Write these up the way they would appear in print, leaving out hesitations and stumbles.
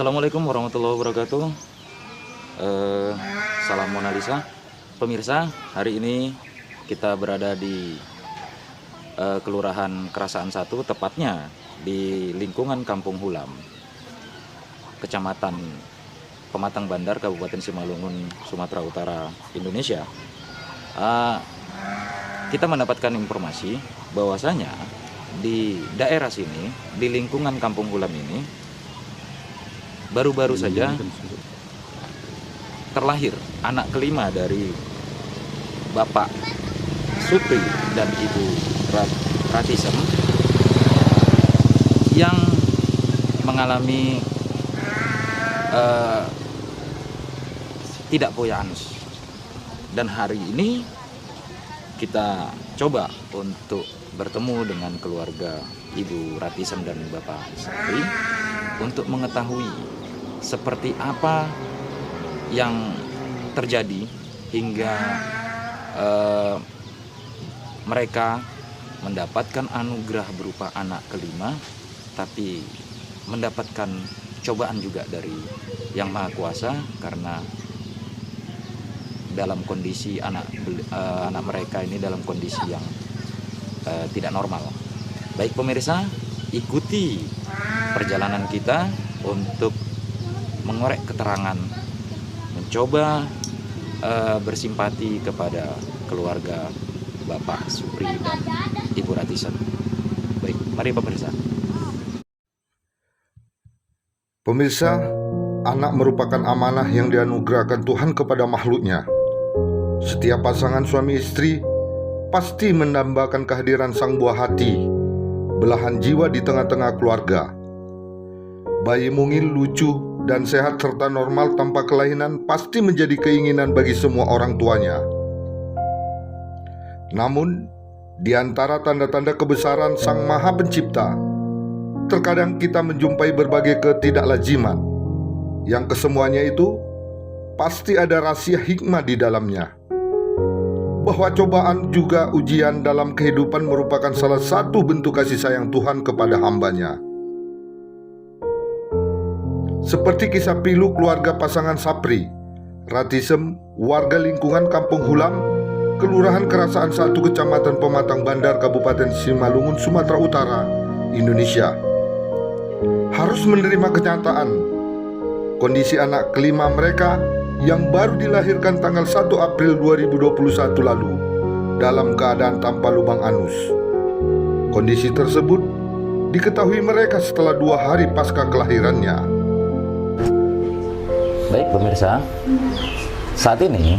Assalamualaikum warahmatullahi wabarakatuh. Salam Mona Lisa. Pemirsa, hari ini kita berada di Kelurahan Kerasaan 1, tepatnya di lingkungan Kampung Hulam, Kecamatan Pematang Bandar, Kabupaten Simalungun, Sumatera Utara, Indonesia. Kita mendapatkan informasi bahwasanya di daerah sini, di lingkungan Kampung Hulam ini, baru-baru saja terlahir anak kelima dari Bapak Supri dan Ibu Ratisem yang mengalami tidak punya anus. Dan hari ini kita coba untuk bertemu dengan keluarga Ibu Ratisem dan Bapak Supri untuk mengetahui seperti apa yang terjadi hingga mereka mendapatkan anugerah berupa anak kelima, tapi mendapatkan cobaan juga dari Yang Maha Kuasa karena dalam kondisi anak mereka ini dalam kondisi yang tidak normal. Baik pemirsa, ikuti perjalanan kita untuk mengorek keterangan, mencoba bersimpati kepada keluarga Bapak Supri dan Ibu Ratisem. Baik, mari pemirsa. Pemirsa, anak merupakan amanah yang dianugerahkan Tuhan kepada makhluknya. Setiap pasangan suami istri pasti mendambakan kehadiran sang buah hati, belahan jiwa di tengah-tengah keluarga. Bayi mungil, lucu, dan sehat serta normal tanpa kelainan pasti menjadi keinginan bagi semua orang tuanya. Namun, di antara tanda-tanda kebesaran Sang Maha Pencipta, terkadang kita menjumpai berbagai ketidaklaziman, yang kesemuanya itu pasti ada rahasia hikmah di dalamnya. Bahwa cobaan juga ujian dalam kehidupan merupakan salah satu bentuk kasih sayang Tuhan kepada hambanya. Seperti kisah pilu keluarga pasangan Sapri, Ratisem, warga lingkungan Kampung Hulam, Kelurahan Kerasaan 1, Kecamatan Pematang Bandar, Kabupaten Simalungun, Sumatera Utara, Indonesia. Harus menerima kenyataan kondisi anak kelima mereka yang baru dilahirkan tanggal 1 April 2021 lalu dalam keadaan tanpa lubang anus. Kondisi tersebut diketahui mereka setelah 2 hari pasca kelahirannya. Baik pemirsa, saat ini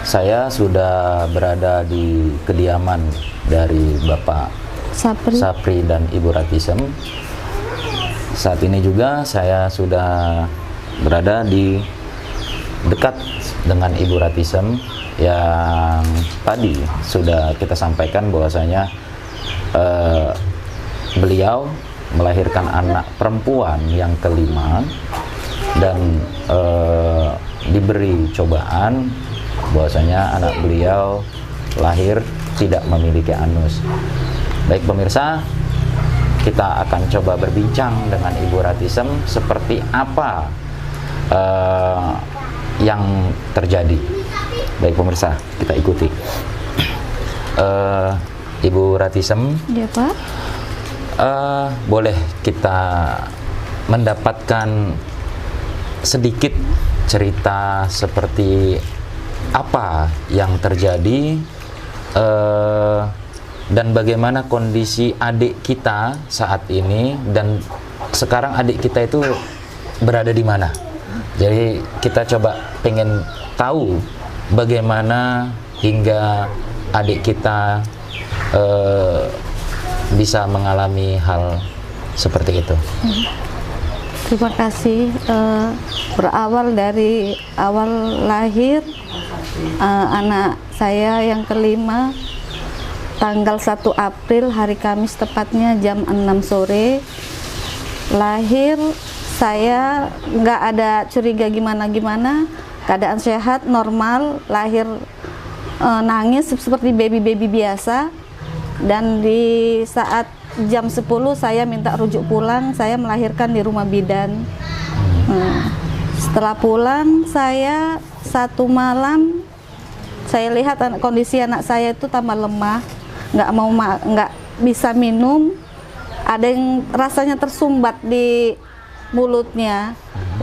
saya sudah berada di kediaman dari Bapak Sapri dan Ibu Ratisem. Saat ini juga saya sudah berada di dekat dengan Ibu Ratisem yang tadi sudah kita sampaikan bahwasanya beliau melahirkan anak perempuan yang kelima dan diberi cobaan bahwasanya anak beliau lahir tidak memiliki anus. Baik pemirsa, kita akan coba berbincang dengan Ibu Ratisem seperti apa yang terjadi. Baik pemirsa, kita ikuti. Ibu Ratisem, ya Pak, boleh kita mendapatkan sedikit cerita seperti apa yang terjadi dan bagaimana kondisi adik kita saat ini, dan sekarang adik kita itu berada di mana. Jadi kita coba pengen tahu bagaimana hingga adik kita bisa mengalami hal seperti itu. terima kasih. Berawal dari awal lahir anak saya yang kelima tanggal 1 April hari Kamis tepatnya jam 6 sore lahir. Saya nggak ada curiga gimana-gimana, keadaan sehat, normal, lahir nangis seperti baby-baby biasa. Dan di saat jam 10 saya minta rujuk pulang, saya melahirkan di rumah bidan. Setelah pulang saya satu malam saya lihat kondisi anak saya itu tambah lemah, nggak bisa minum, ada yang rasanya tersumbat di mulutnya.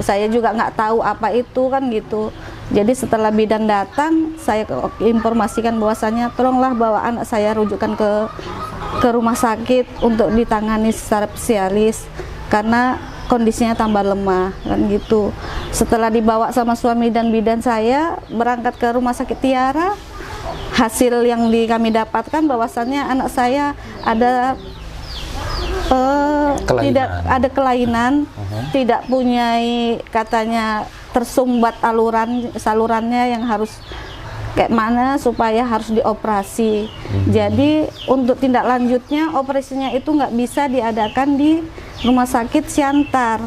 Saya juga nggak tahu apa itu kan gitu. Jadi setelah bidan datang, saya informasikan bahwasannya tolonglah bawa anak saya rujukan ke rumah sakit untuk ditangani secara spesialis karena kondisinya tambah lemah kan gitu. Setelah dibawa sama suami dan bidan saya berangkat ke rumah sakit Tiara, hasil yang kami dapatkan bahwasannya anak saya ada tidak ada kelainan, tidak punya katanya tersumbat salurannya yang harus kayak mana supaya harus dioperasi. Jadi untuk tindak lanjutnya operasinya itu nggak bisa diadakan di rumah sakit Siantar.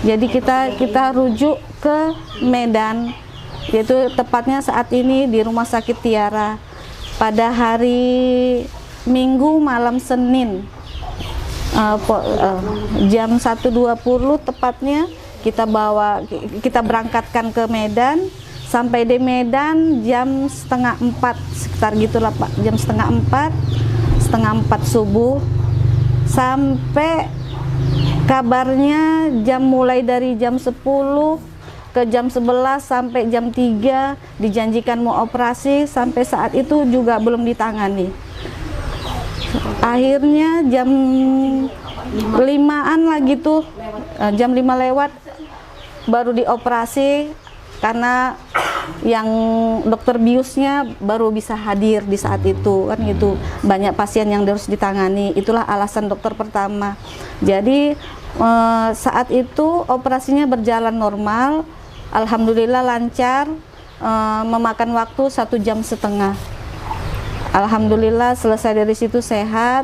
Jadi kita rujuk ke Medan, yaitu tepatnya saat ini di rumah sakit Tiara. Pada hari Minggu malam Senin jam 1.20 tepatnya kita berangkatkan ke Medan. Sampai di Medan jam 3:30 sekitar gitulah Pak, jam 3:30 subuh. Sampai kabarnya mulai dari jam 10 ke jam 11 sampai jam 3 dijanjikan mau operasi, sampai saat itu juga belum ditangani. Akhirnya jam 5-an lah gitu, jam 5 lewat baru dioperasi karena yang dokter biusnya baru bisa hadir di saat itu kan gitu. Banyak pasien yang harus ditangani, itulah alasan dokter pertama. Jadi saat itu operasinya berjalan normal, alhamdulillah lancar, memakan waktu 1,5 jam. Alhamdulillah selesai dari situ sehat.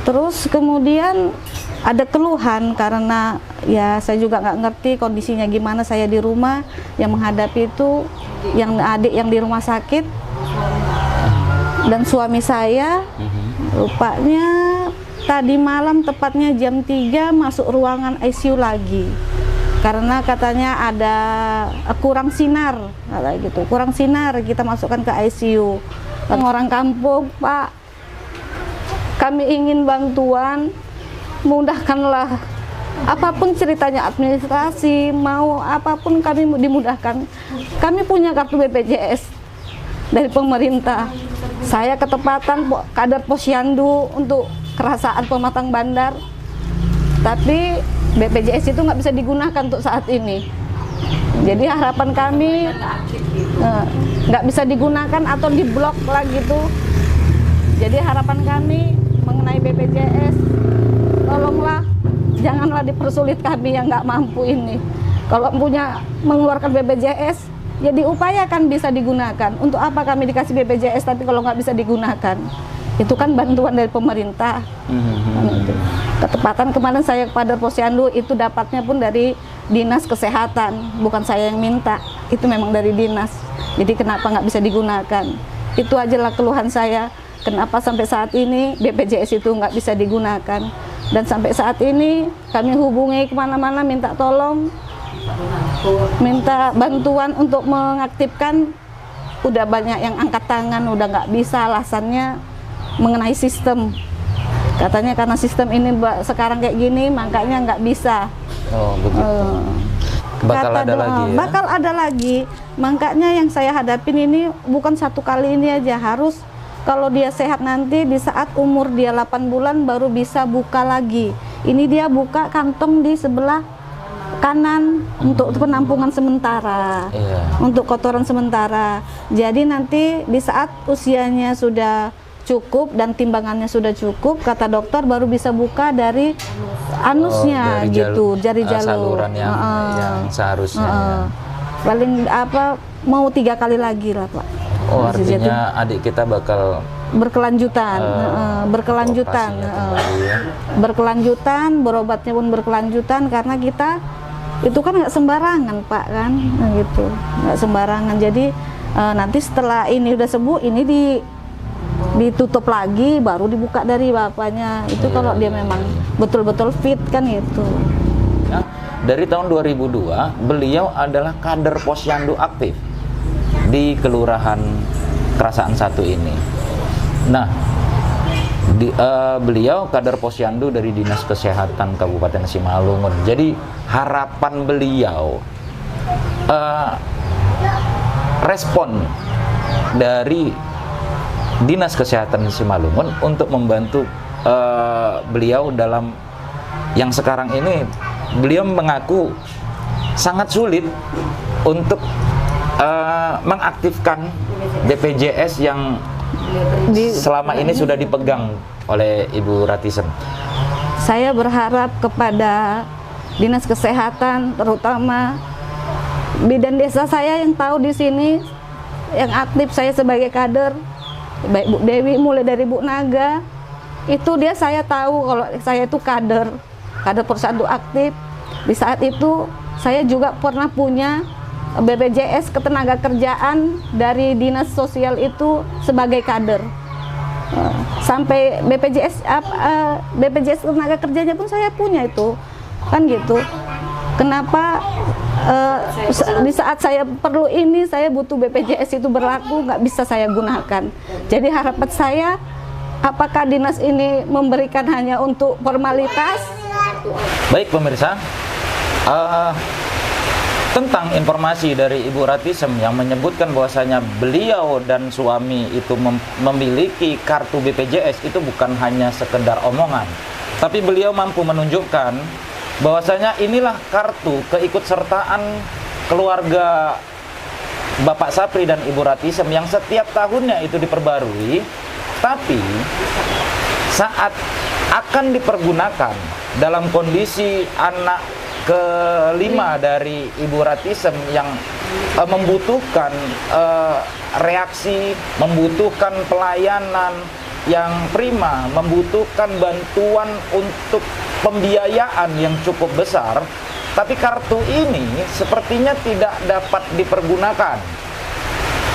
Terus kemudian ada keluhan karena ya saya juga nggak ngerti kondisinya gimana, saya di rumah yang menghadapi itu yang adik yang di rumah sakit dan suami saya rupanya tadi malam tepatnya jam 3 masuk ruangan ICU lagi karena katanya ada kurang sinar gitu, kurang sinar, kita masukkan ke ICU. Orang kampung, Pak, kami ingin bantuan, mudahkanlah apapun ceritanya, administrasi mau apapun kami dimudahkan. Kami punya kartu BPJS dari pemerintah. Saya ketepatan kader Posyandu untuk kerasaan pematang bandar, tapi BPJS itu nggak bisa digunakan untuk saat ini. Jadi harapan kami nggak bisa digunakan atau diblok lagi tuh. Jadi harapan kami mengenai BPJS, tolonglah janganlah dipersulit kami yang nggak mampu ini. Kalau punya mengeluarkan BPJS, ya diupayakan bisa digunakan. Untuk apa kami dikasih BPJS tapi kalau nggak bisa digunakan? Itu kan bantuan dari pemerintah. Ketepatan kemarin saya kepada Posyandu itu dapatnya pun dari Dinas Kesehatan, bukan saya yang minta, itu memang dari dinas. Jadi kenapa nggak bisa digunakan? Itu ajalah keluhan saya. Kenapa sampai saat ini BPJS itu nggak bisa digunakan? Dan sampai saat ini kami hubungi kemana-mana minta tolong, minta bantuan untuk mengaktifkan. Udah banyak yang angkat tangan, udah nggak bisa, alasannya mengenai sistem. Katanya karena sistem ini sekarang kayak gini, makanya nggak bisa. Oh begitu. Bakal ada lagi ya? Bakal ada lagi. Makanya yang saya hadapin ini bukan satu kali ini aja, harus kalau dia sehat nanti di saat umur dia 8 bulan baru bisa buka lagi. Ini dia buka kantong di sebelah kanan untuk penampungan sementara, untuk kotoran sementara. Jadi nanti di saat usianya sudah cukup dan timbangannya sudah cukup, kata dokter baru bisa buka dari anusnya, dari gitu, jari jalur saluran yang seharusnya. Paling apa mau 3 kali lagi lah Pak. Oh artinya adik kita bakal berkelanjutan, berkelanjutan, berobatnya pun berkelanjutan karena kita itu kan nggak sembarangan Pak kan, gitu, nggak sembarangan. Jadi nanti setelah ini udah sembuh, ini ditutup lagi, baru dibuka dari bapaknya. Itu kalau dia memang betul-betul fit kan gitu. Nah, dari tahun 2002 beliau adalah kader Posyandu aktif di Kelurahan Kerasaan 1 ini. Nah, beliau kader Posyandu dari Dinas Kesehatan Kabupaten Simalungun. Jadi harapan beliau, respon dari Dinas Kesehatan Simalungun untuk membantu beliau dalam yang sekarang ini. Beliau mengaku sangat sulit untuk mengaktifkan BPJS yang selama ini sudah dipegang oleh Ibu Ratisem. Saya berharap kepada Dinas Kesehatan, terutama bidan desa saya yang tahu di sini, yang aktif, saya sebagai kader, baik Bu Dewi mulai dari Bu Naga, itu dia saya tahu kalau saya itu kader Posyandu aktif. Di saat itu saya juga pernah punya BPJS ketenagakerjaan dari Dinas Sosial itu sebagai kader. Sampai BPJS tenaga kerjanya pun saya punya itu, kan gitu. Kenapa di saat saya perlu ini, saya butuh BPJS itu berlaku, nggak bisa saya gunakan. Jadi harapan saya, apakah dinas ini memberikan hanya untuk formalitas? Baik pemirsa, tentang informasi dari Ibu Ratisem yang menyebutkan bahwasanya beliau dan suami itu memiliki kartu BPJS, itu bukan hanya sekedar omongan, tapi beliau mampu menunjukkan bahwasanya inilah kartu keikutsertaan keluarga Bapak Sapri dan Ibu Ratisem yang setiap tahunnya itu diperbarui, tapi saat akan dipergunakan dalam kondisi anak kelima dari Ibu Ratisem yang membutuhkan reaksi, membutuhkan pelayanan yang prima, membutuhkan bantuan untuk pembiayaan yang cukup besar, tapi kartu ini sepertinya tidak dapat dipergunakan.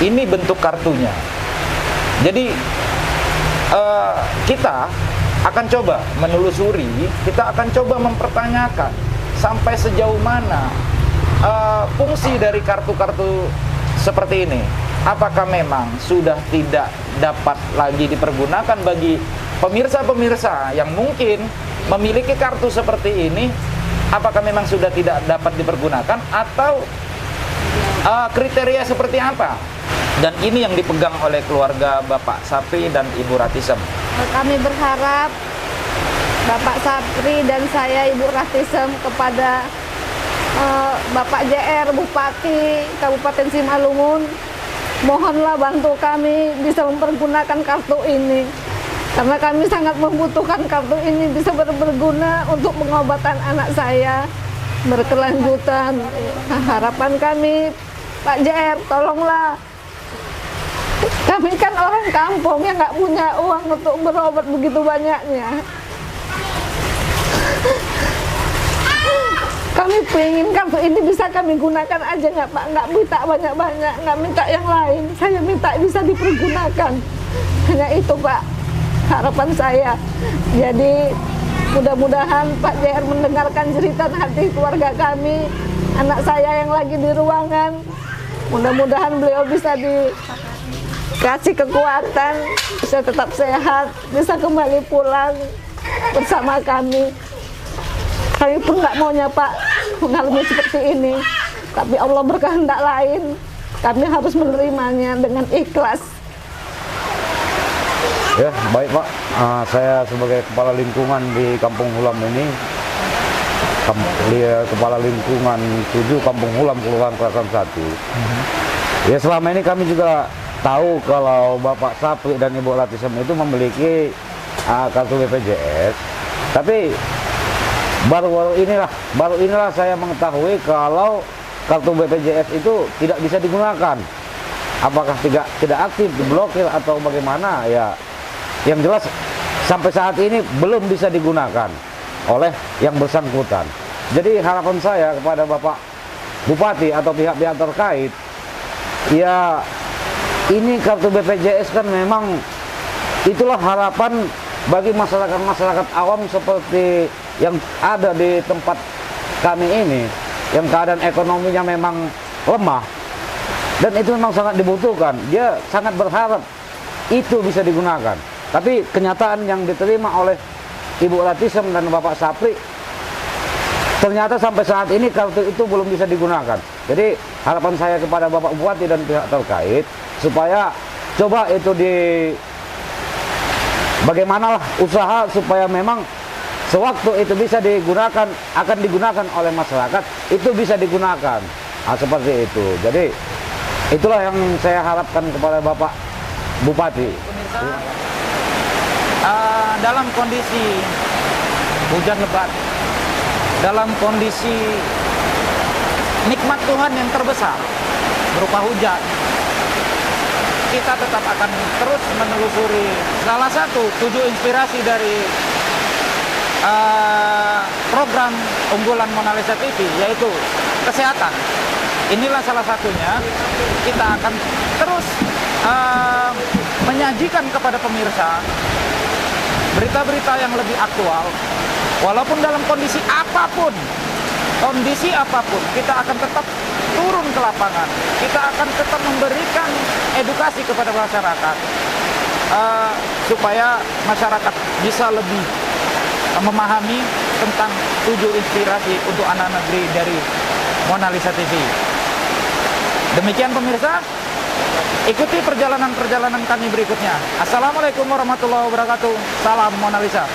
Ini bentuk kartunya. Jadi kita akan coba menelusuri, kita akan coba mempertanyakan sampai sejauh mana fungsi dari kartu-kartu seperti ini. Apakah memang sudah tidak dapat lagi dipergunakan bagi pemirsa-pemirsa yang mungkin memiliki kartu seperti ini? Apakah memang sudah tidak dapat dipergunakan atau kriteria seperti apa? Dan ini yang dipegang oleh keluarga Bapak Sapri dan Ibu Ratisem. Kami berharap Bapak Sapri dan saya Ibu Ratisem kepada Bapak JR Bupati Kabupaten Simalungun, mohonlah bantu kami bisa mempergunakan kartu ini, karena kami sangat membutuhkan kartu ini bisa berguna untuk pengobatan anak saya berkelanjutan. Harapan kami, Pak JR, tolonglah. Kami kan orang kampung yang nggak punya uang untuk berobat begitu banyaknya. Kami pengen kartu ini bisa kami gunakan aja nggak Pak, nggak minta banyak-banyak, nggak minta yang lain. Saya minta bisa dipergunakan. Hanya itu Pak, harapan saya. Jadi mudah-mudahan Pak JR mendengarkan cerita hati keluarga kami, anak saya yang lagi di ruangan. Mudah-mudahan beliau bisa dikasih kekuatan, bisa tetap sehat, bisa kembali pulang bersama kami. Kami pun nggak maunya Pak mengalami seperti ini, tapi Allah berkehendak lain. Kami harus menerimanya dengan ikhlas. Ya, baik Pak. Saya sebagai kepala lingkungan di Kampung Hulam ini, kepala lingkungan 7 Kampung Hulam Kelurahan Kerasaan 1. Ya, selama ini kami juga tahu kalau Bapak Sapri dan Ibu Ratisem itu memiliki kartu BPJS, tapi baru inilah saya mengetahui kalau kartu BPJS itu tidak bisa digunakan. Apakah tidak aktif, diblokir atau bagaimana? Ya, yang jelas sampai saat ini belum bisa digunakan oleh yang bersangkutan. Jadi harapan saya kepada Bapak Bupati atau pihak-pihak terkait, ya ini kartu BPJS kan memang itulah harapan bagi masyarakat awam seperti yang ada di tempat kami ini yang keadaan ekonominya memang lemah dan itu memang sangat dibutuhkan, dia sangat berharap itu bisa digunakan. Tapi kenyataan yang diterima oleh Ibu Latisem dan Bapak Sapri, ternyata sampai saat ini kartu itu belum bisa digunakan. Jadi harapan saya kepada Bapak Bupati dan pihak terkait supaya coba itu bagaimanalah usaha supaya memang sewaktu itu bisa digunakan, akan digunakan oleh masyarakat, itu bisa digunakan. Nah, seperti itu. Jadi itulah yang saya harapkan kepada Bapak Bupati. Dalam kondisi hujan lebat, dalam kondisi nikmat Tuhan yang terbesar berupa hujan, kita tetap akan terus menelusuri salah satu tujuh inspirasi dari program unggulan Mona Lisa TV, yaitu kesehatan. Inilah salah satunya. Kita akan terus menyajikan kepada pemirsa berita-berita yang lebih aktual, walaupun dalam kondisi apapun, kita akan tetap turun ke lapangan. Kita akan tetap memberikan edukasi kepada masyarakat, supaya masyarakat bisa lebih memahami tentang 7 inspirasi untuk anak negeri dari Mona Lisa TV. Demikian pemirsa, ikuti perjalanan-perjalanan kami berikutnya. Assalamualaikum warahmatullahi wabarakatuh. Salam Mona Lisa.